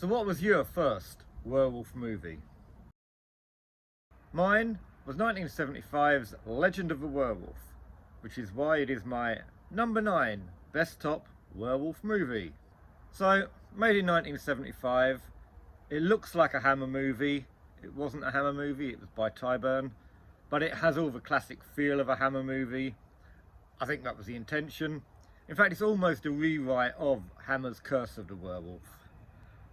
So what was your first werewolf movie? Mine was 1975's Legend of the Werewolf, which is why it is my number 9 best top werewolf movie. So, made in 1975, it looks like a Hammer movie. It wasn't a Hammer movie, it was by Tyburn, but it has all the classic feel of a Hammer movie. I think that was the intention. In fact, it's almost a rewrite of Hammer's Curse of the Werewolf,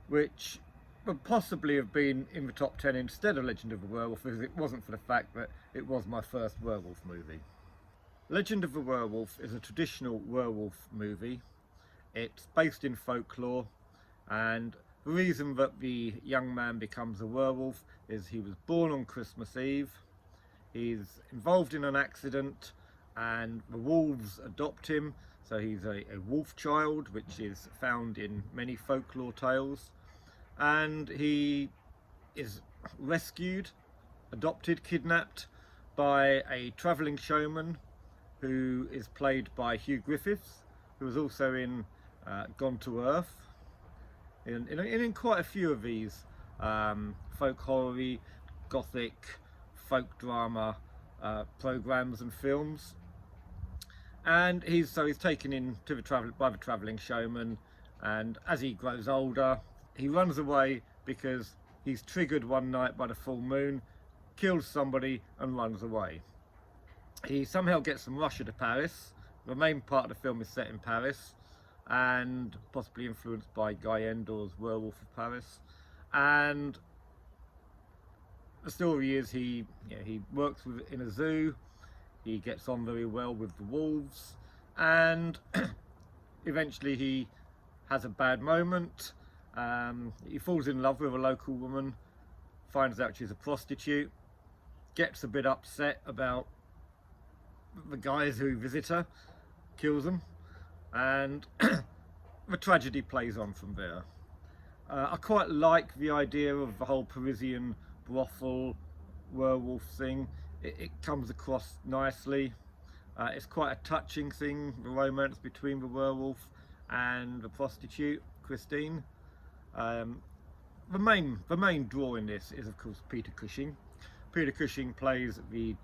which would possibly have been in the top 10 instead of Legend of the Werewolf if it wasn't for the fact that it was my first werewolf movie. Legend of the Werewolf is a traditional werewolf movie. It's based in folklore, and the reason that the young man becomes a werewolf is he was born on Christmas Eve. He's involved in an accident and the wolves adopt him, so he's a wolf child, which is found in many folklore tales. And he is rescued, adopted, kidnapped by a travelling showman who is played by Hugh Griffiths, who was also in Gone to Earth, in quite a few of these folk horror, gothic, folk drama programmes and films. And he's taken in to by the travelling showman, and as he grows older, he runs away because he's triggered one night by the full moon, kills somebody and runs away. He somehow gets from Russia to Paris. The main part of the film is set in Paris and possibly influenced by Guy Endor's Werewolf of Paris. And the story is he works in a zoo. He gets on very well with the wolves, and eventually he has a bad moment. He falls in love with a local woman, finds out she's a prostitute, gets a bit upset about the guys who visit her, kills them, and the tragedy plays on from there. I quite like the idea of the whole Parisian brothel werewolf thing. It comes across nicely. It's quite a touching thing, the romance between the werewolf and the prostitute, Christine. The main draw in this is, of course, Peter Cushing. Peter Cushing plays the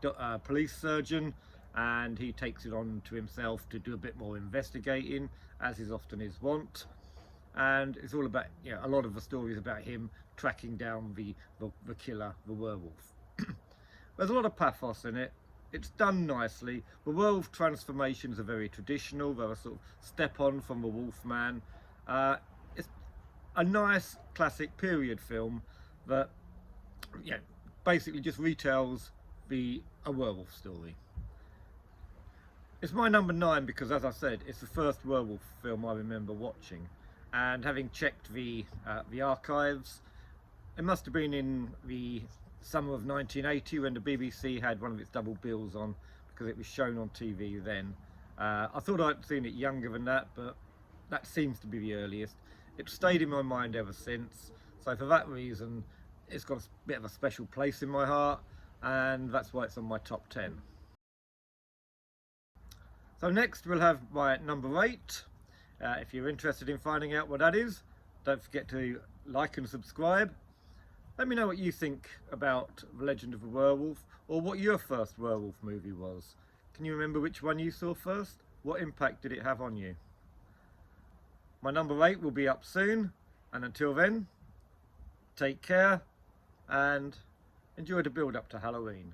police surgeon, and he takes it on to himself to do a bit more investigating, as is often his wont. And it's all about, a lot of the story is about him tracking down the killer, the werewolf. There's a lot of pathos in it. It's done nicely. The werewolf transformations are very traditional. They're a sort of step on from the Wolfman. It's a nice classic period film that basically just retells a werewolf story. It's my number 9 because, as I said, it's the first werewolf film I remember watching. And having checked the archives, it must have been in the summer of 1980 when the BBC had one of its double bills on, because it was shown on TV then. I thought I'd seen it younger than that, but that seems to be the earliest. It stayed in my mind ever since, so for that reason it's got a bit of a special place in my heart, and that's why it's on my top 10. So next we'll have my number 8. If you're interested in finding out what that is, don't forget to like and subscribe. Let me know what you think about The Legend of the Werewolf, or what your first werewolf movie was. Can you remember which one you saw first? What impact did it have on you? My number 8 will be up soon, and until then, take care and enjoy the build up to Halloween.